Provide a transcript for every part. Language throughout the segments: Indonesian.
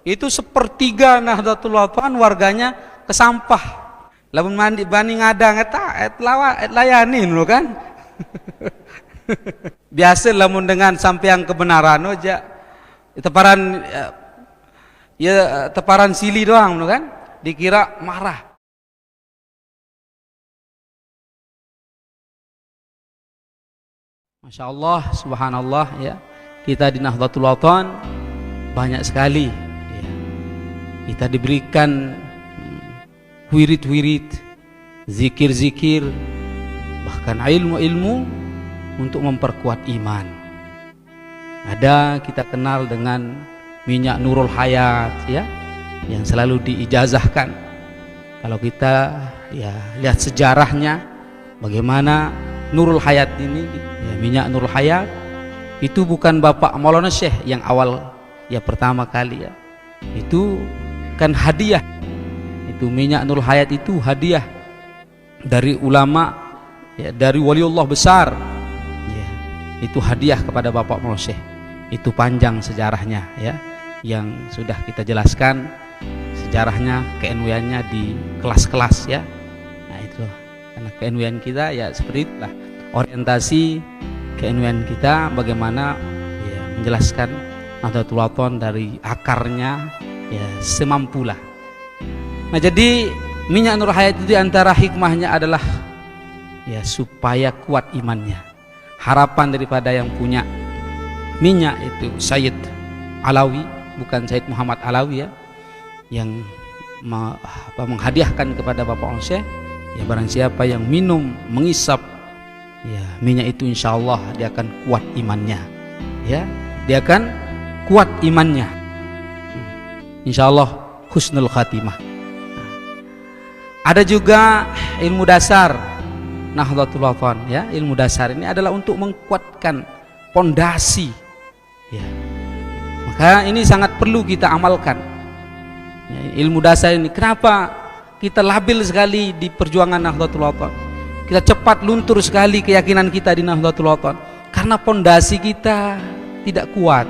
itu sepertiga Nahdlatul Wathon warganya ke sampah. Lamun mandi bani ngadang eta layanin lo kan. Biasa lamun dengan sampeang kebenaran aja teparan ya teparan sili doang lo kan, dikira marah. Masya Allah, subhanallah ya, kita di Nahdlatul Wathon banyak sekali ya. Kita diberikan wirid-wirid, zikir-zikir, bahkan ilmu-ilmu untuk memperkuat iman. Ada kita kenal dengan minyak Nurul Hayat ya, yang selalu diijazahkan. Kalau kita ya lihat sejarahnya bagaimana Nurul Hayat ini ya, minyak Nurul Hayat itu bukan Bapak Maulana Syekh yang awal ya pertama kali ya. Itu kan hadiah. Itu minyak Nurul Hayat itu hadiah dari ulama ya, dari waliullah besar ya. Itu hadiah kepada Bapak Maulana Syekh. Itu panjang sejarahnya ya, yang sudah kita jelaskan sejarahnya ke-NW-nya di kelas-kelas ya. Nah itu karena ke-NW kita ya seperti itulah orientasi ke-NW kita, bagaimana ya, menjelaskan Nahdlatul Wathon dari akarnya ya semampulah. Nah jadi minyak Nurul Hayat itu diantara hikmahnya adalah ya supaya kuat imannya. Harapan daripada yang punya minyak itu Sayyid Alawi, bukan Sayyid Muhammad Alawi ya, yang menghadiahkan kepada Bapak Syekh ya, barang siapa yang minum mengisap ya minyak itu insya Allah dia akan kuat imannya ya, dia akan kuat imannya insya Allah husnul khatimah. Ada juga ilmu dasar Nahdlatul Wathon ya. Ilmu dasar ini adalah untuk menguatkan pondasi ya. Maka ini sangat perlu kita amalkan ya, ilmu dasar ini. Kenapa kita labil sekali di perjuangan Nahdlatul Wathon, kita cepat luntur sekali keyakinan kita di Nahdlatul Wathon? Karena pondasi kita tidak kuat.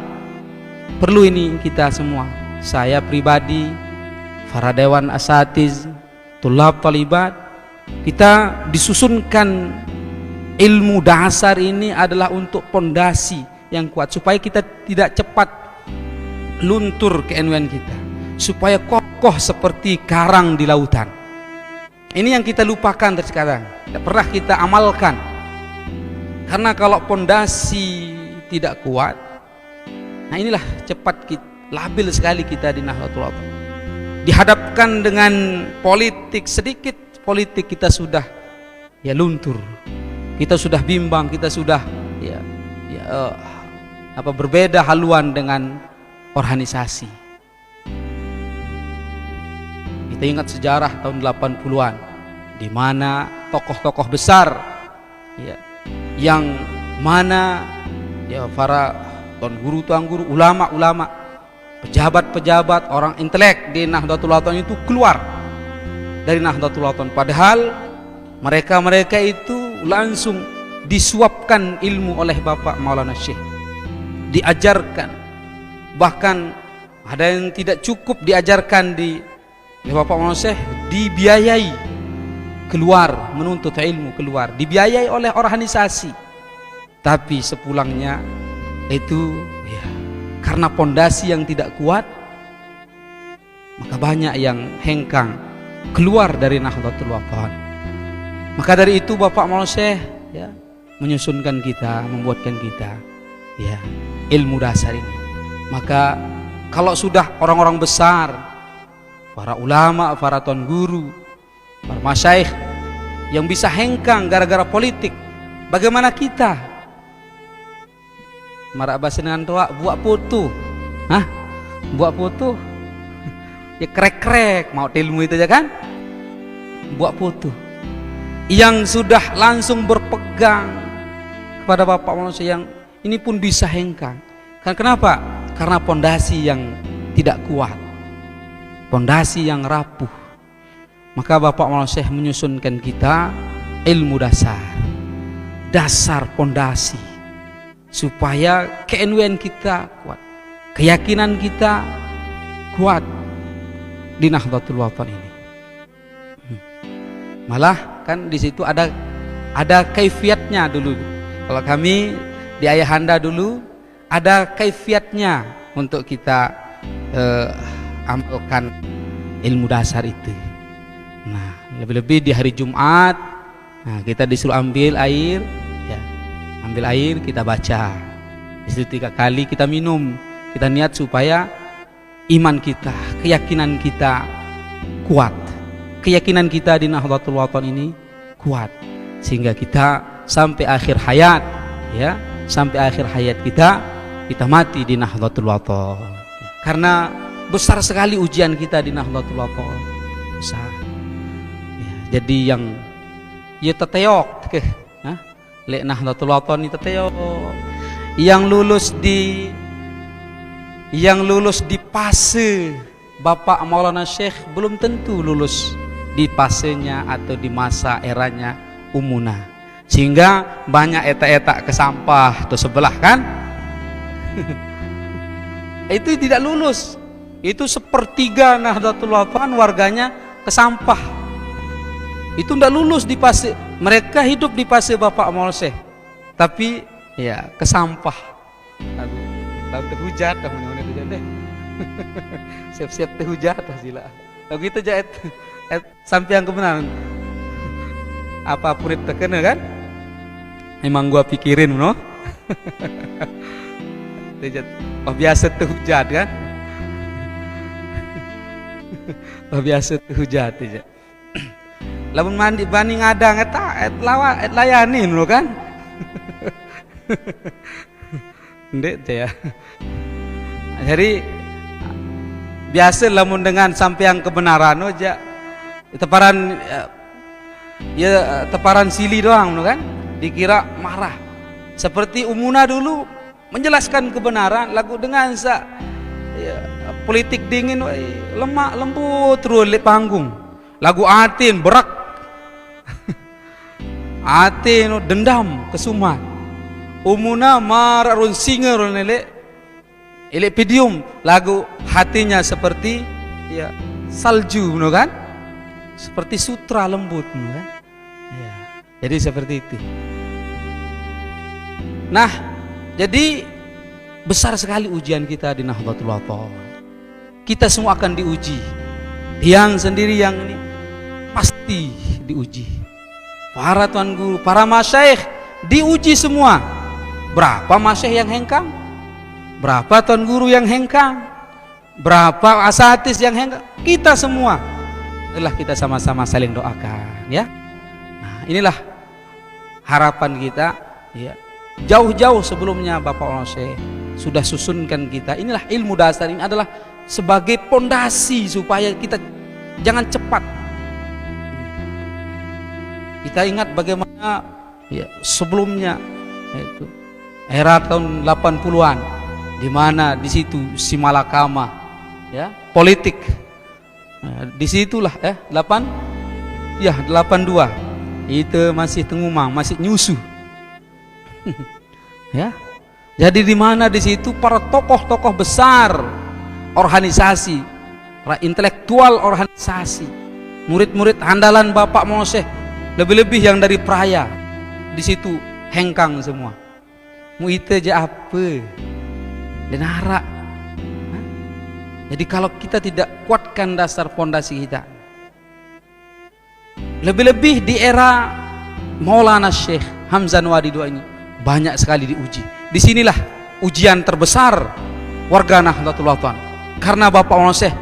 Perlu ini kita semua, saya pribadi, para dewan asatiz, tulab talibat, kita disusunkan ilmu dasar ini adalah untuk pondasi yang kuat, supaya kita tidak cepat luntur ke-NW kita, supaya kokoh seperti karang di lautan. Ini yang kita lupakan sekarang, tidak pernah kita amalkan. Karena kalau pondasi tidak kuat, nah inilah cepat kita, labil sekali kita di Nahdlatul Wathon. Dihadapkan dengan politik, sedikit politik kita sudah ya luntur, kita sudah bimbang, kita sudah berbeda haluan dengan organisasi. Kita ingat sejarah tahun 80-an di mana tokoh-tokoh besar ya, yang mana ya para tuan guru, ulama-ulama, pejabat-pejabat, orang intelek di Nahdlatul Wathon itu keluar dari Nahdlatul Wathon, padahal mereka itu langsung disuapkan ilmu oleh Bapak Maulana Syekh, diajarkan, bahkan ada yang tidak cukup diajarkan di Bapak Maulana Syekh, dibiayai keluar menuntut ilmu, keluar dibiayai oleh organisasi. Tapi sepulangnya itu ya, karena pondasi yang tidak kuat, maka banyak yang hengkang keluar dari Nahdlatul Wathon. Maka dari itu Bapak Maulana Syekh ya, menyusunkan kita, membuatkan kita ya ilmu dasar ini. Maka kalau sudah orang-orang besar, para ulama, para tuan guru, para masyaikh yang bisa hengkang gara-gara politik, bagaimana kita? Marak bahasa dengan tua buat foto, buat foto ya krek-krek mau ilmu itu aja kan, buat foto yang sudah langsung berpegang kepada Bapak Maulana Syekh, yang ini pun bisa hengkang. Kan kenapa? Karena pondasi yang tidak kuat, pondasi yang rapuh. Maka Bapak Maulana Syekh menyusunkan kita ilmu dasar pondasi, supaya ke-NW kita kuat, keyakinan kita kuat di Nahdlatul Wathon ini. Malah kan di situ ada kaifiatnya dulu. Kalau kami di Ayahanda dulu ada kaifiatnya untuk kita amalkan ilmu dasar itu. Nah, lebih-lebih di hari Jumat, nah kita disuruh ambil air, ya, ambil air kita baca. Di situ 3 kali kita minum. Kita niat supaya iman kita, keyakinan kita kuat. Keyakinan kita di Nahdlatul Wathon ini kuat sehingga kita sampai akhir hayat, ya, sampai akhir hayat kita mati di Nahdlatul Wathon. Karena besar sekali ujian kita di Nahdlatul Wathon. Besar. Ya, jadi yang ya teteyok ke, lek Nahdlatul Wathon itu teteyok. Yang lulus di fase Bapak Maulana Syekh belum tentu lulus di fasenya atau di masa eranya Umuna, sehingga banyak etak-etak ke sampah tuh sebelah kan. Itu tidak lulus, itu 1/3 Nahdlatul Wathon warganya ke sampah. Itu tidak lulus di fase, mereka hidup di fase Bapak Maulana Syekh tapi ya ke sampah. Lalu terhujat teman-teman itu deh. Siap-siap terhujat sila. Lalu kita jahit sampai yang kebenaran apapun itu terkena kan, emang gua pikirin no. Biasa terhujat kan. Biasa terhujat aja. Lamun mandi banding ada ngeta layanin lo kan. Ndek ya. Jadi biasa lamun dengan sampean kebenaran aja teparan ya teparan sili doang kan, dikira marah. Seperti Umuna dulu menjelaskan kebenaran lagu dengan ya, politik dingin lemak lembut terus di panggung. Lagu Atin berak. Atin dendam kesumat. Umuna mararun singer elek pedium lagu hatinya seperti ya salju no kan, seperti sutra lembut no kan, ya, jadi seperti itu. Nah, jadi besar sekali ujian kita di Nahdlatul Wathon. Kita semua akan diuji. Yang sendiri yang ini pasti diuji. Para tuan guru, para masyayikh diuji semua. Berapa masyayikh yang hengkang? Berapa tuan guru yang hengkang? Berapa asatis yang hengkang? Kita semua. Inilah kita sama-sama saling doakan ya. Nah, inilah harapan kita ya. Jauh-jauh sebelumnya Bapak Maulana Syekh sudah susunkan kita. Inilah ilmu dasar ini adalah sebagai pondasi supaya kita jangan cepat. Kita ingat bagaimana ya sebelumnya itu era tahun 80-an, di mana di situ si Malakama ya politik. Nah, disitulah 82 itu masih tengumang, masih nyusu. Ya, jadi di mana di situ para tokoh-tokoh besar organisasi, para intelektual organisasi, murid-murid andalan Bapak Maulana Syekh, lebih-lebih yang dari Praya, di situ hengkang semua. Mu ite aja apa? Dan harap. Jadi kalau kita tidak kuatkan dasar fondasi kita, lebih-lebih di era Maulana Syekh Hamzah Wadi II ini banyak sekali diuji. Disinilah ujian terbesar warga Nahdlatul Wathon. Karena Bapak Maulana Syekh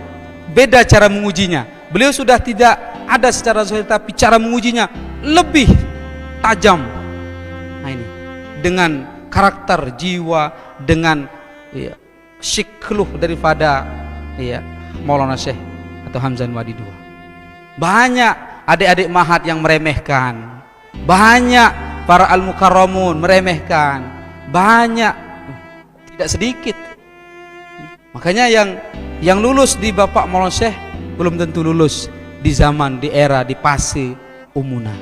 beda cara mengujinya. Beliau sudah tidak ada secara zahir, tapi cara mengujinya lebih tajam. Nah ini dengan karakter jiwa, dengan ya, syikluh daripada ya, Maulana Syekh atau Hamzah Wadi II. Banyak adik-adik mahat yang meremehkan, banyak para al-mukarramun meremehkan, banyak, tidak sedikit. Makanya yang lulus di Bapak Maulana Syekh belum tentu lulus di zaman, di era, di fase Umuna.